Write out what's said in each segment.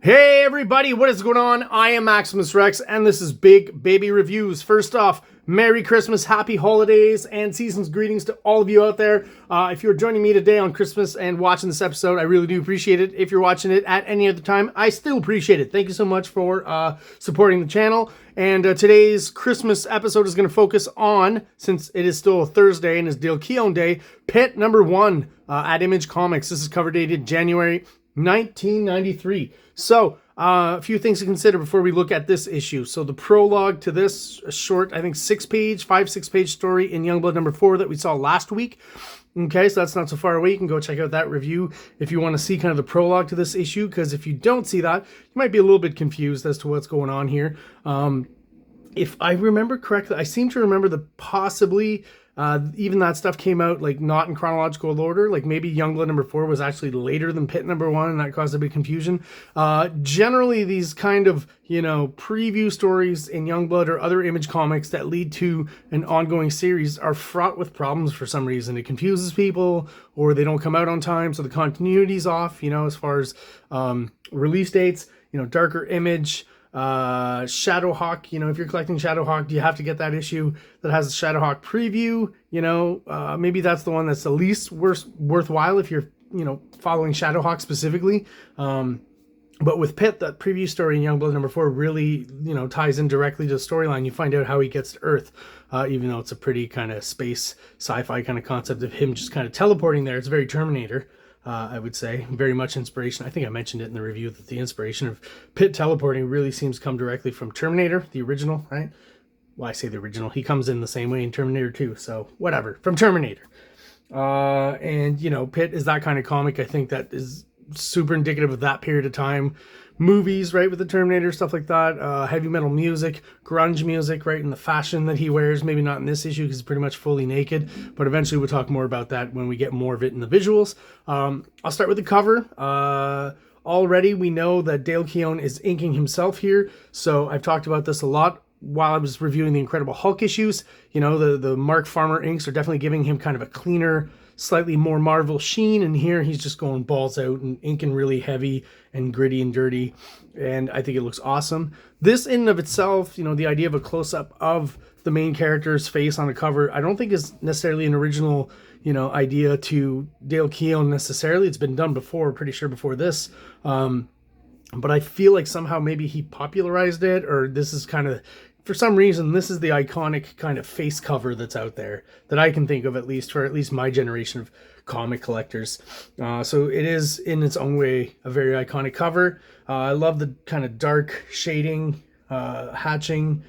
Hey everybody, what is going on? I am Maximus Rex, and this is Big Baby Reviews. First off, Merry Christmas, Happy Holidays, and season's greetings to all of you out there. If you're joining me today on Christmas and watching this episode, I really do appreciate it. If you're watching it at any other time, I still appreciate it. Thank you so much for supporting the channel. And today's Christmas episode is going to focus on, since it is still a Thursday and is Dale KEOWN Day, PITT #1 at Image Comics. This is cover dated January 1993. So, a few things to consider before we look at this issue. So the prologue to this short, I think 6-page story in Youngblood #4 that we saw last week. Okay, so that's not so far away. You can go check out that review if you want to see kind of the prologue to this issue, because if you don't see that, you might be a little bit confused as to what's going on here. If I remember correctly, I seem to remember that possibly even that stuff came out like not in chronological order. Like maybe Youngblood #4 was actually later than PITT #1, and that caused a bit of confusion. Generally, these kind of, preview stories in Youngblood or other Image comics that lead to an ongoing series are fraught with problems for some reason. It confuses people, or they don't come out on time, so the continuity's off, as far as release dates. Darker Image, Shadowhawk, if you're collecting Shadowhawk, do you have to get that issue that has the Shadowhawk preview? Maybe that's the one that's the least worthwhile if you're, following Shadowhawk specifically. But with PITT, that preview story in Youngblood #4 really, ties in directly to the storyline. You find out how he gets to Earth, even though it's a pretty kind of space sci-fi kind of concept of him just kind of teleporting there. It's very Terminator. I would say very much inspiration. I think I mentioned it in the review that the inspiration of PITT teleporting really seems to come directly from Terminator, the original, right? Well, I say the original. He comes in the same way in Terminator 2, so whatever. From Terminator. And, PITT is that kind of comic. I think that is super indicative of that period of time. Movies, right, with the Terminator, stuff like that. Heavy metal music, grunge music, right, and the fashion that he wears. Maybe not in this issue because he's pretty much fully naked, but eventually we'll talk more about that when we get more of it in the visuals. I'll start with the cover. Already we know that Dale KEOWN is inking himself here, so I've talked about this a lot while I was reviewing the Incredible Hulk issues. The Mark Farmer inks are definitely giving him kind of a cleaner, slightly more Marvel sheen, and here he's just going balls out and inking really heavy and gritty and dirty, and I think it looks awesome. This in and of itself, the idea of a close-up of the main character's face on a cover, I don't think is necessarily an original, idea to Dale KEOWN necessarily. It's been done before, pretty sure before this, but I feel like somehow maybe he popularized it, or this is kind of, for some reason, this is the iconic kind of face cover that's out there that I can think of, at least for at least my generation of comic collectors. So it is in its own way a very iconic cover. I love the kind of dark shading, hatching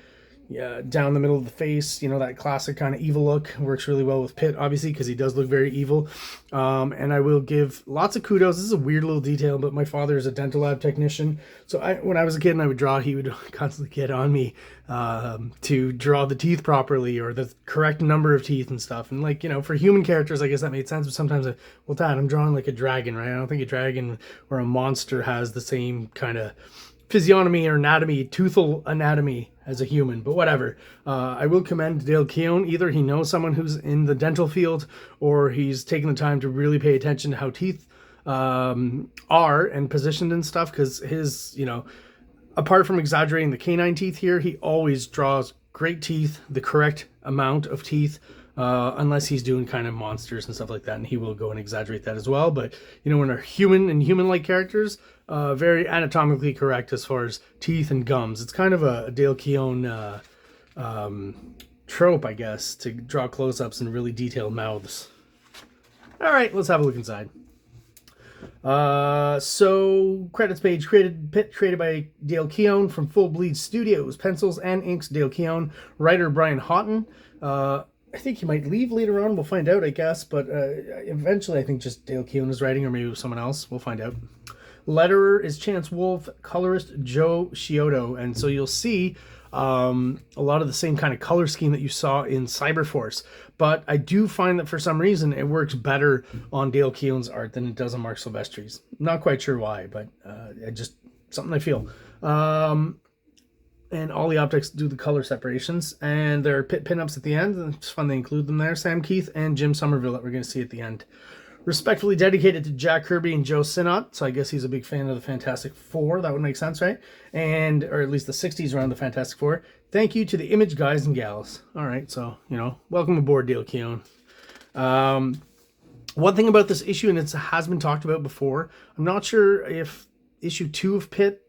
down the middle of the face, that classic kind of evil look. Works really well with PITT, obviously, because he does look very evil. And I will give lots of kudos. This is a weird little detail, but my father is a dental lab technician. So when I was a kid and I would draw, he would constantly get on me to draw the teeth properly, or the correct number of teeth and stuff. And for human characters, I guess that made sense. But sometimes, well, Dad, I'm drawing like a dragon, right? I don't think a dragon or a monster has the same kind of physiognomy or anatomy, toothal anatomy as a human, but whatever. I will commend Dale KEOWN. Either he knows someone who's in the dental field, or he's taken the time to really pay attention to how teeth are and positioned and stuff, because his, apart from exaggerating the canine teeth here, he always draws great teeth, the correct amount of teeth, unless he's doing kind of monsters and stuff like that, and he will go and exaggerate that as well. But when they're human and human-like characters, very anatomically correct as far as teeth and gums. It's kind of a Dale KEOWN trope, I guess, to draw close-ups and really detailed mouths. All right, let's have a look inside. So credits page, PITT created by Dale KEOWN from Full Bleed Studios, pencils and inks Dale KEOWN, writer Brian Houghton. I think he might leave later on. We'll find out, I guess. But eventually, I think just Dale KEOWN is writing, or maybe someone else. We'll find out. Letterer is Chance Wolfe, colorist Joe Scioto. And so you'll see a lot of the same kind of color scheme that you saw in Cyberforce. But I do find that for some reason, it works better on Dale KEOWN's art than it does on Mark Silvestri's. Not quite sure why, but just something I feel. And all the optics do the color separations, and there are PITT pinups at the end, and it's fun they include them there. Sam Keith and Jim Somerville that we're going to see at the end. Respectfully dedicated to Jack Kirby and Joe Sinnott. So I guess he's a big fan of the Fantastic Four. That would make sense, right? And, or at least the 60s around the Fantastic Four. Thank you to the Image guys and gals. All right, so, you know, welcome aboard, Dale Keown. One thing about this issue, and it has been talked about before, I'm not sure if issue 2 of PITT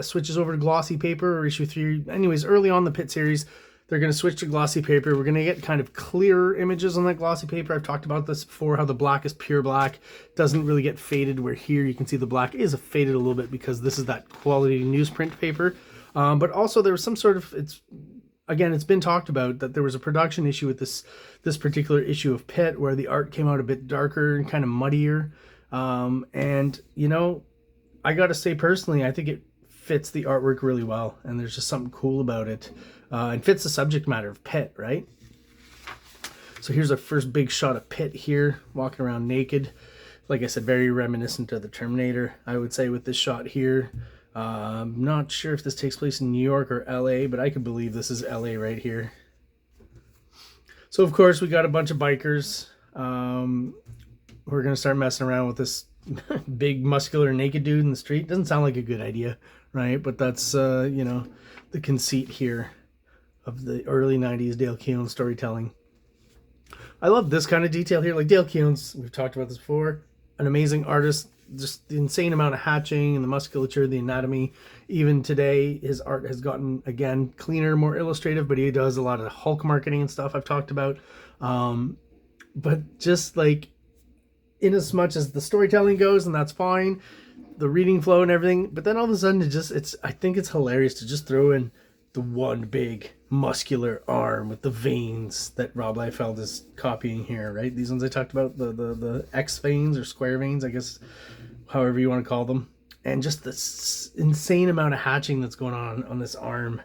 switches over to glossy paper, or issue 3. Anyways, early on the PITT series, they're going to switch to glossy paper. We're going to get kind of clearer images on that glossy paper. I've talked about this before, how the black is pure black. Doesn't really get faded, where here you can see the black is faded a little bit because this is that quality newsprint paper. But also there was some sort of, it's been talked about that there was a production issue with this particular issue of PITT where the art came out a bit darker and kind of muddier. And, you know, I got to say personally, I think it fits the artwork really well. And there's just something cool about it. And fits the subject matter of PITT, right? So here's our first big shot of PITT here, walking around naked. Like I said, very reminiscent of the Terminator, I would say, with this shot here. I'm not sure if this takes place in New York or LA, but I could believe this is LA right here. So, of course, we got a bunch of bikers. We're going to start messing around with this big, muscular, naked dude in the street. Doesn't sound like a good idea, right? But that's, you know, the conceit here of the early 90s Dale Keown storytelling. I love this kind of detail here. Like Dale Keown's, we've talked about this before, an amazing artist. Just the insane amount of hatching and the musculature, the anatomy. Even today, his art has gotten, again, cleaner, more illustrative, but he does a lot of Hulk marketing and stuff I've talked about. But just like, in as much as the storytelling goes, and that's fine, the reading flow and everything, but then all of a sudden I think it's hilarious to just throw in the one big muscular arm with the veins that Rob Liefeld is copying here, right? These ones I talked about, the X veins or square veins, I guess, however you want to call them. And just this insane amount of hatching that's going on this arm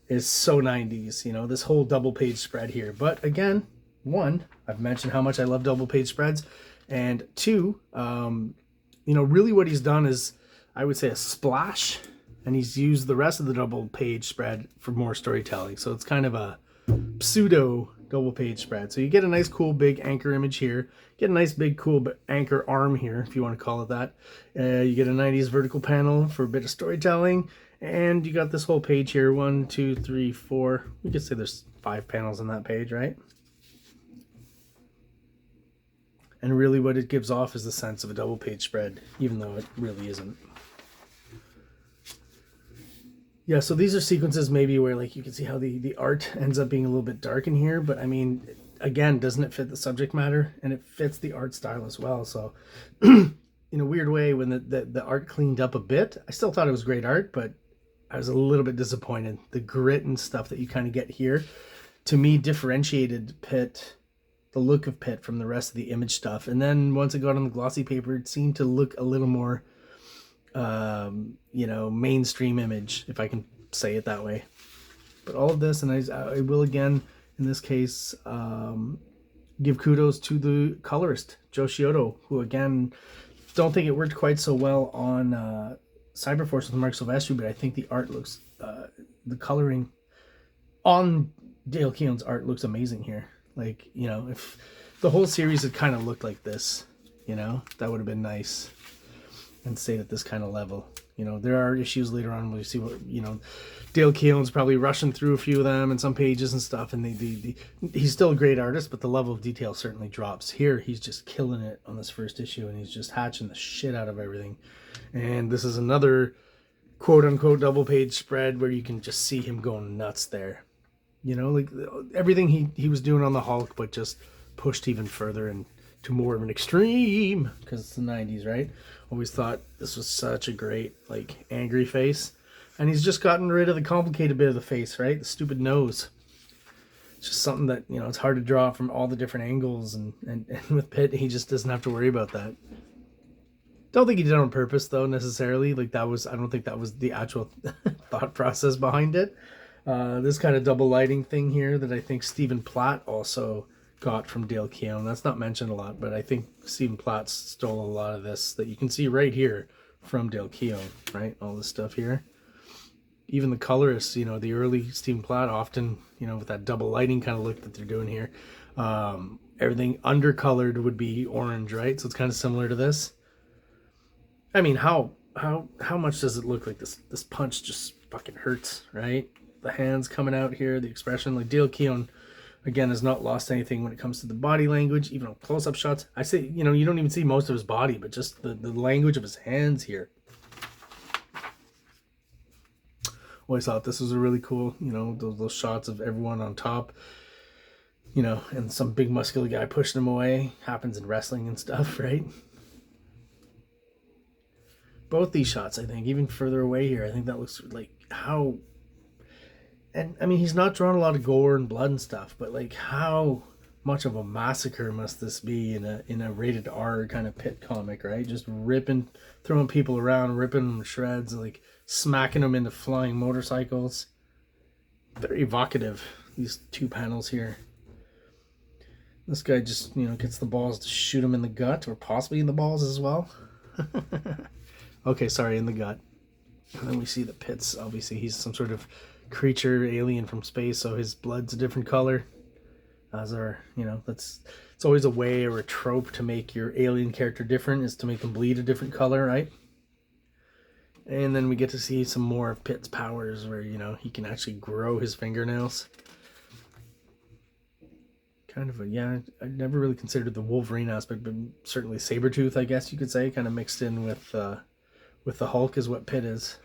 is so 90s, you know, this whole double page spread here. But again, one, I've mentioned how much I love double page spreads. And two, you know, really what he's done is, I would say, a splash, and he's used the rest of the double page spread for more storytelling. So it's kind of a pseudo double page spread. So you get a nice cool big anchor image here, get a nice big cool anchor arm here, if you want to call it that. You get a 90s vertical panel for a bit of storytelling, and you got this whole page here, 1, 2, 3, 4. We could say there's 5 panels on that page, right? And really what it gives off is the sense of a double page spread, even though it really isn't. Yeah, so these are sequences maybe where, like, you can see how the art ends up being a little bit dark in here, but I mean, again, doesn't it fit the subject matter? And it fits the art style as well. So in a weird way, when the art cleaned up a bit, I still thought it was great art, but I was a little bit disappointed. The grit and stuff that you kind of get here, to me, differentiated PITT, the look of PITT, from the rest of the Image stuff. And then once it got on the glossy paper, it seemed to look a little more you know, mainstream Image, if I can say it that way. But all of this, and I will again in this case give kudos to the colorist Joe Scioto, who again, don't think it worked quite so well on Cyberforce with Mark Silvestri, but I think the art looks the coloring on Dale Keown's art looks amazing here. Like, you know, if the whole series had kind of looked like this, you know, that would have been nice, and stayed at this kind of level. You know, there are issues later on where you see what, you know, Dale Keown's probably rushing through a few of them and some pages and stuff, and he's still a great artist, but the level of detail certainly drops. Here, he's just killing it on this first issue, and he's just hatching the shit out of everything. And this is another quote-unquote double-page spread where you can just see him going nuts there. You know, like everything he was doing on the Hulk, but just pushed even further and to more of an extreme, because it's the 90s, right? Always thought this was such a great, like, angry face. And he's just gotten rid of the complicated bit of the face, right? The stupid nose. It's just something that, you know, it's hard to draw from all the different angles. And with PITT, he just doesn't have to worry about that. Don't think he did it on purpose, though, necessarily. Like, I don't think that was the actual thought process behind it. This kind of double lighting thing here that I think Stephen Platt also got from Dale Keown. That's not mentioned a lot, but I think Stephen Platt stole a lot of this that you can see right here from Dale Keown, right? All this stuff here. Even the colorists, you know, the early Stephen Platt often, you know, with that double lighting kind of look that they're doing here. Everything undercolored would be orange, right? So it's kind of similar to this. I mean, how much does it look like this punch just fucking hurts, right? The hands coming out here, the expression, like Dale Keown, again, has not lost anything when it comes to the body language, even on close-up shots. I say, you know, you don't even see most of his body, but just the language of his hands here. Always thought this was a really cool, you know, those shots of everyone on top, you know, and some big muscular guy pushing him away. Happens in wrestling and stuff, right? Both these shots, I think, even further away here, I think that looks like how... And, I mean, he's not drawn a lot of gore and blood and stuff, but, like, how much of a massacre must this be in a rated R kind of PITT comic, right? Just ripping, throwing people around, ripping them to shreds, like, smacking them into flying motorcycles. Very evocative, these two panels here. This guy just, you know, gets the balls to shoot him in the gut, or possibly in the balls as well. Okay, sorry, in the gut. And then we see the PITT's, obviously he's some sort of creature, alien from space, so his blood's a different color. As are, you know, it's always a way or a trope to make your alien character different, is to make them bleed a different color, right? And then we get to see some more of PITT's powers where, you know, he can actually grow his fingernails. Kind of a, yeah, I never really considered the Wolverine aspect, but certainly Sabretooth, I guess you could say, kind of mixed in with the Hulk is what PITT is.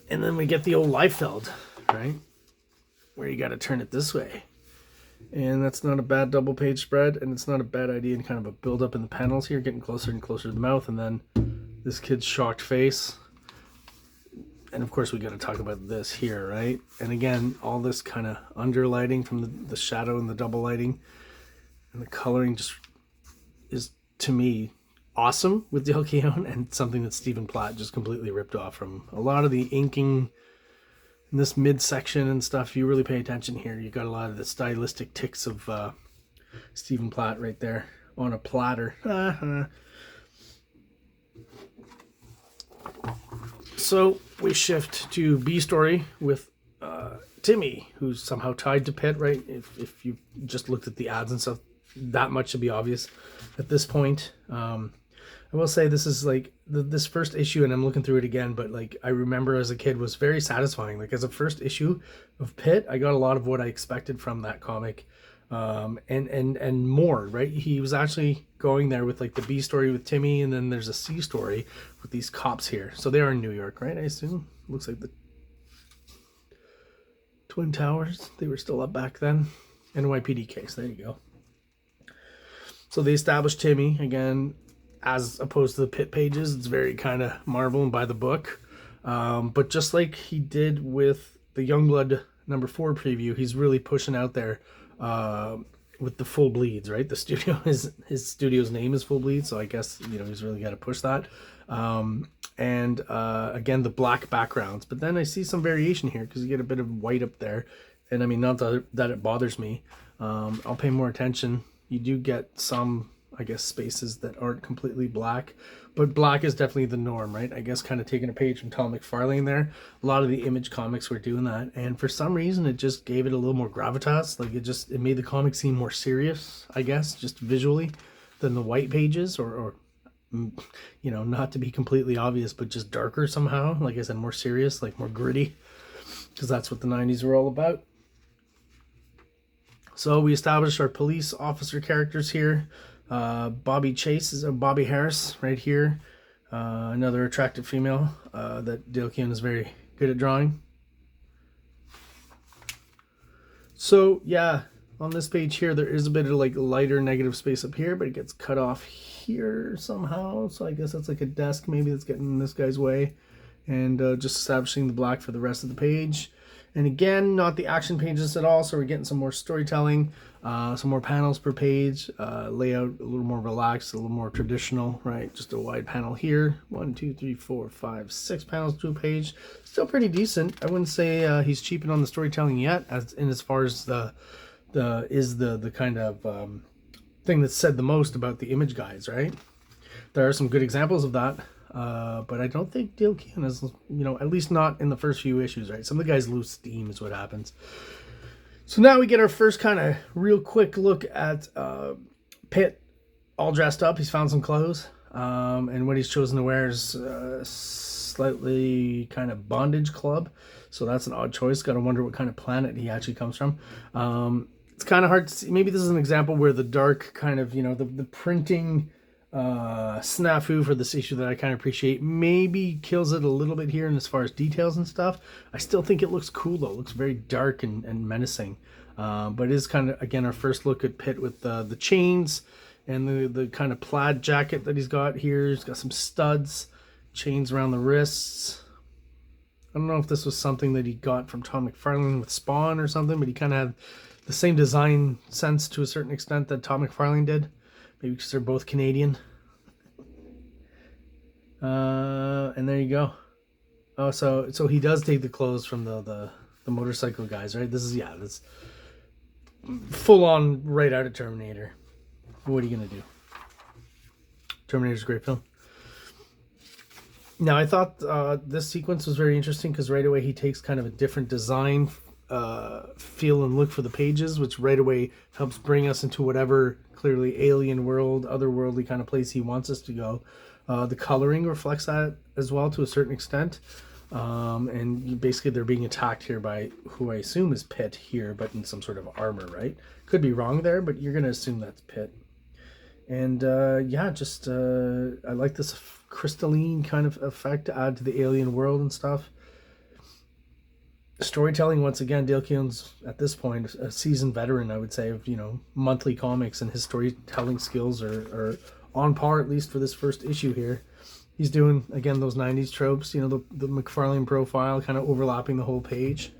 And then we get the old Liefeld, right? Where you got to turn it this way. And that's not a bad double page spread, and it's not a bad idea in kind of a build up in the panels here, getting closer and closer to the mouth, and then this kid's shocked face. And of course we got to talk about this here, right? And again, all this kind of underlighting from the shadow and the double lighting, and the coloring just is, to me, awesome with Dale Keown, and something that Stephen Platt just completely ripped off from. A lot of the inking in this midsection and stuff, you really pay attention here, you got a lot of the stylistic ticks of Stephen Platt right there on a platter. So we shift to B story with Timmy, who's somehow tied to PITT, right? If you just looked at the ads and stuff, that much should be obvious at this point. I will say this is like this first issue, and I'm looking through it again, but like I remember as a kid was very satisfying. Like as a first issue of PITT, I got a lot of what I expected from that comic, and more, right? He was actually going there with like the B story with Timmy, and then there's a C story with these cops here. So they are in New York, right? I assume. Looks like the Twin Towers. They were still up back then. NYPD case. There you go. So they established Timmy again. As opposed to the PITT pages, it's very kind of Marvel and by the book. But just like he did with the Youngblood #4 preview, he's really pushing out there with the full bleeds, right? The studio, his studio's name is Full Bleed, so I guess, you know, he's really got to push that. And again, the black backgrounds. But then I see some variation here because you get a bit of white up there. And I mean, not that it bothers me. I'll pay more attention. You do get some, I guess, spaces that aren't completely black, but black is definitely the norm, right? I guess kind of taking a page from Tom McFarlane there. A lot of the Image comics were doing that, and for some reason it just gave it a little more gravitas. Like it made the comic seem more serious, I guess, just visually, than the white pages, or you know, not to be completely obvious, but just darker somehow. Like I said, more serious, like more gritty, because that's what the 90s were all about. So we established our police officer characters here. Bobby Harris right here, another attractive female that Dale Keown is very good at drawing. So yeah, on this page here there is a bit of like lighter negative space up here, but it gets cut off here somehow, so I guess that's like a desk maybe that's getting in this guy's way, and just establishing the black for the rest of the page. And again, not the action pages at all, so we're getting some more storytelling, some more panels per page, layout a little more relaxed, a little more traditional, right? Just a wide panel here. 1, 2, 3, 4, 5, 6 panels to a page. Still pretty decent. I wouldn't say he's cheaping on the storytelling yet, as far as the kind of thing that's said the most about the Image guys, right? There are some good examples of that. But I don't think Dale Keown is, you know, at least not in the first few issues, right? Some of the guys lose steam is what happens. So now we get our first kind of real quick look at PITT all dressed up. He's found some clothes, and what he's chosen to wear is slightly kind of bondage club. So that's an odd choice. Got to wonder what kind of planet he actually comes from. It's kind of hard to see. Maybe this is an example where the dark kind of, you know, the printing snafu for this issue that I kind of appreciate maybe kills it a little bit here, and as far as details and stuff, I still think it looks cool though. It looks very dark and menacing, but it is kind of, again, our first look at PITT with the chains and the kind of plaid jacket that he's got here. He's got some studs, chains around the wrists. I don't know if this was something that he got from Tom McFarlane with Spawn or something, but he kind of had the same design sense to a certain extent that Tom McFarlane did. Maybe because they're both Canadian. And there you go. Oh, so he does take the clothes from the motorcycle guys, right? This is, yeah, this full on right out of Terminator. What are you gonna do? Terminator's a great film. Now I thought this sequence was very interesting because right away he takes kind of a different design feel and look for the pages, which right away helps bring us into whatever clearly alien world, otherworldly kind of place he wants us to go. The coloring reflects that as well to a certain extent, and basically they're being attacked here by who I assume is PITT here, but in some sort of armor, right? Could be wrong there, but you're gonna assume that's PITT. And yeah, just I like this crystalline kind of effect to add to the alien world and stuff. Storytelling, once again, Dale Keown's at this point a seasoned veteran, I would say, of, you know, monthly comics, and his storytelling skills are on par, at least for this first issue here. He's doing, again, those 90s tropes, you know, the McFarlane profile kind of overlapping the whole page.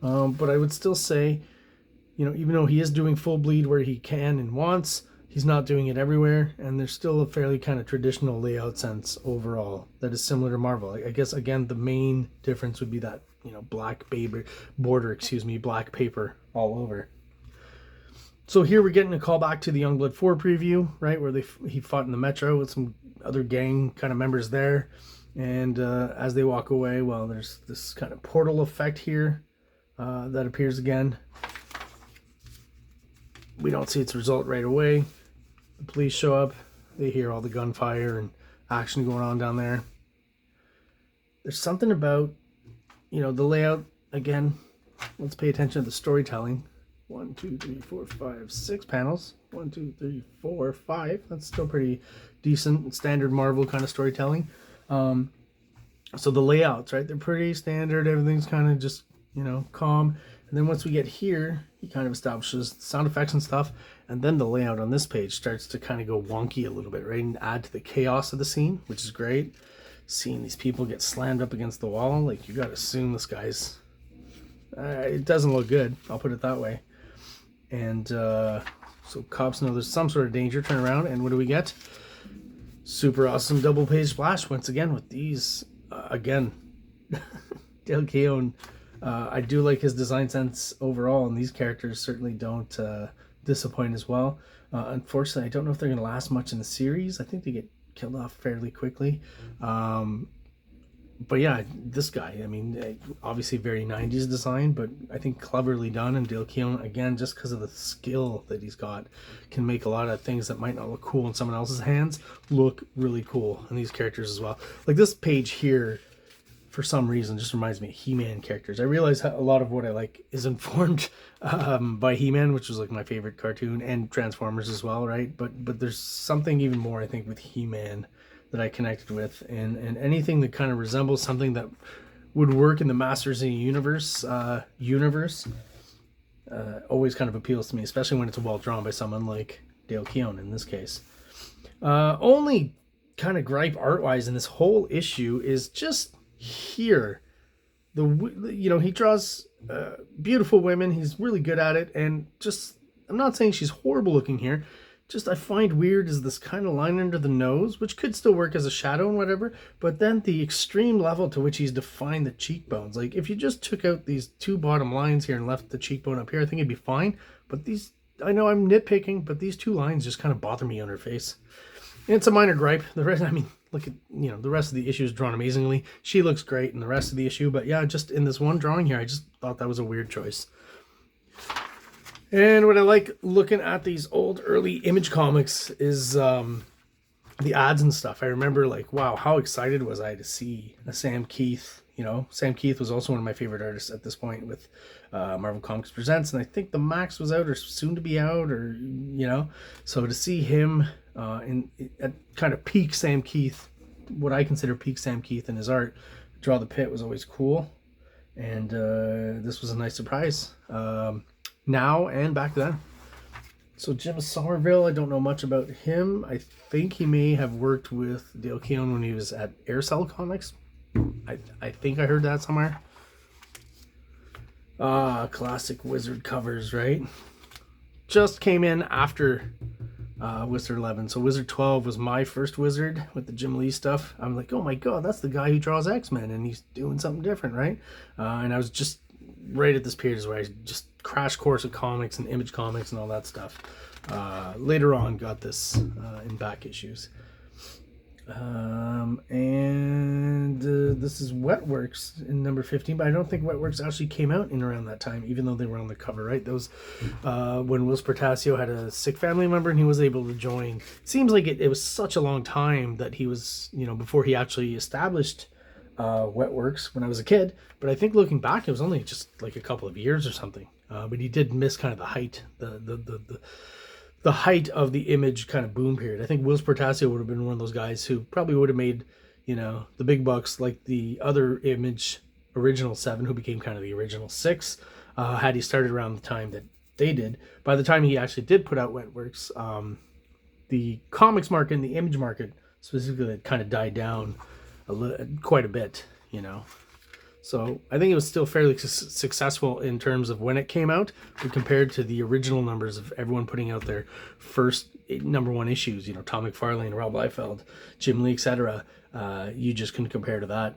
But I would still say, you know, even though he is doing full bleed where he can and wants, he's not doing it everywhere, and there's still a fairly kind of traditional layout sense overall that is similar to Marvel. I guess, again, the main difference would be that, you know, black border, black paper all over. So here we're getting a call back to the Youngblood 4 preview, right, where he fought in the Metro with some other gang kind of members there. And as they walk away, well, there's this kind of portal effect here that appears again. We don't see its result right away. The police show up. They hear all the gunfire and action going on down there. There's something about, you know, the layout. Again, let's pay attention to the storytelling. 1, 2, 3, 4, 5, 6 panels. 1, 2, 3, 4, 5. That's still pretty decent, standard Marvel kind of storytelling. So the layouts, right? They're pretty standard. Everything's kind of just, you know, calm. And then once we get here, he kind of establishes sound effects and stuff. And then the layout on this page starts to kind of go wonky a little bit, right? And add to the chaos of the scene, which is great. Seeing these people get slammed up against the wall, like, you got to assume this guy's... it doesn't look good, I'll put it that way. And so cops know there's some sort of danger. Turn around, and what do we get? Super awesome double page splash once again with these. Again, Dale Keown. I do like his design sense overall, and these characters certainly don't disappoint as well. Unfortunately, I don't know if they're going to last much in the series. I think they get killed off fairly quickly. But yeah, this guy, I mean, obviously very 90s design, but I think cleverly done. And Dale Keown, again, just because of the skill that he's got, can make a lot of things that might not look cool in someone else's hands look really cool in these characters as well. Like this page here, for some reason, just reminds me of He-Man characters. I realize a lot of what I like is informed by He-Man, which was like my favorite cartoon, and Transformers as well, right? But there's something even more, I think, with He-Man that I connected with, and anything that kind of resembles something that would work in the Masters of the Universe always kind of appeals to me, especially when it's well drawn by someone like Dale Keown in this case. Only kind of gripe art-wise in this whole issue is just here. He draws beautiful women. He's really good at it, and just, I'm not saying she's horrible looking here. Just I find weird is this kind of line under the nose, which could still work as a shadow and whatever, but then the extreme level to which he's defined the cheekbones. Like if you just took out these two bottom lines here and left the cheekbone up here, I think it'd be fine. But these, I know I'm nitpicking, but these two lines just kind of bother me on her face. And it's a minor gripe. The rest, I mean, look at, the rest of the issue is drawn amazingly. She looks great in the rest of the issue, but yeah, just in this one drawing here, I just thought that was a weird choice. And what I like looking at these old early Image comics is the ads and stuff. I remember, like, wow, how excited was I to see a Sam Keith. You know, Sam Keith was also one of my favorite artists at this point with Marvel Comics Presents, and I think the Max was out or soon to be out, or, you know, so to see him at kind of peak Sam Keith, what I consider peak Sam Keith in his art, draw the Pit was always cool, and this was a nice surprise now and back then. So Jim Somerville, I don't know much about him. I think he may have worked with Dale Keown when he was at Aircell Comics. I think I heard that somewhere. Classic Wizard covers, right? Just came in after Wizard 11. So Wizard 12 was my first Wizard with the Jim Lee stuff. I'm like, oh my god, that's the guy who draws X-Men, and he's doing something different, right? And I was just right at this period where I just crash course of comics and Image comics and all that stuff. Later on got this in back issues. This is Wetworks in number 15, but I don't think Wetworks actually came out in around that time, even though they were on the cover, right? Those when Whilce Portacio had a sick family member and he was able to join. Seems like it was such a long time that he was, you know, before he actually established Wetworks when I was a kid. But I think looking back, it was only just like a couple of years or something. But he did miss kind of the height, the height of the Image kind of boom period. I think Whilce Portacio would have been one of those guys who probably would have made, you know, the big bucks like the other Image original 7, who became kind of the original 6, had he started around the time that they did. By the time he actually did put out Wetworks, the comics market and the Image market specifically had kind of died down quite a bit, you know. So I think it was still fairly successful in terms of when it came out, but compared to the original numbers of everyone putting out their first #1 issues, you know, Tom McFarlane, Rob Liefeld, Jim Lee, etc., you just couldn't compare to that.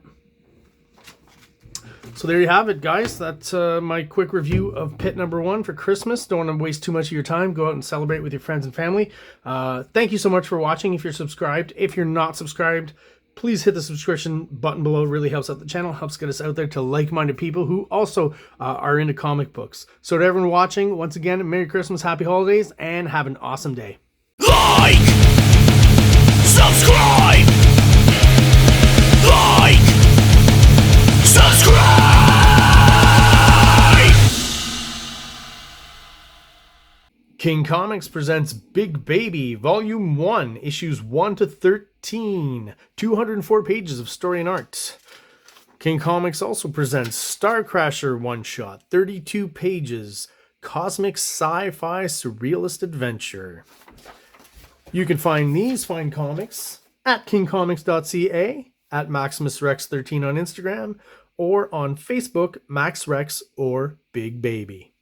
So there you have it, guys. That's my quick review of Pit #1 for Christmas. Don't want to waste too much of your time. Go out and celebrate with your friends and family. Thank you so much for watching. If you're subscribed, if you're not subscribed, please hit the subscription button below. It really helps out the channel, helps get us out there to like-minded people who also are into comic books. So to everyone watching, once again, Merry Christmas, Happy Holidays, and have an awesome day. Like! Subscribe! Like! Subscribe! King Comics presents Big Baby, Volume 1, Issues 1 to 13, 204 pages of story and art. King Comics also presents Star Crasher one-shot, 32 pages, cosmic sci-fi surrealist adventure. You can find these fine comics at kingcomics.ca, at MaximusRex13 on Instagram, or on Facebook, MaxRex or Big Baby.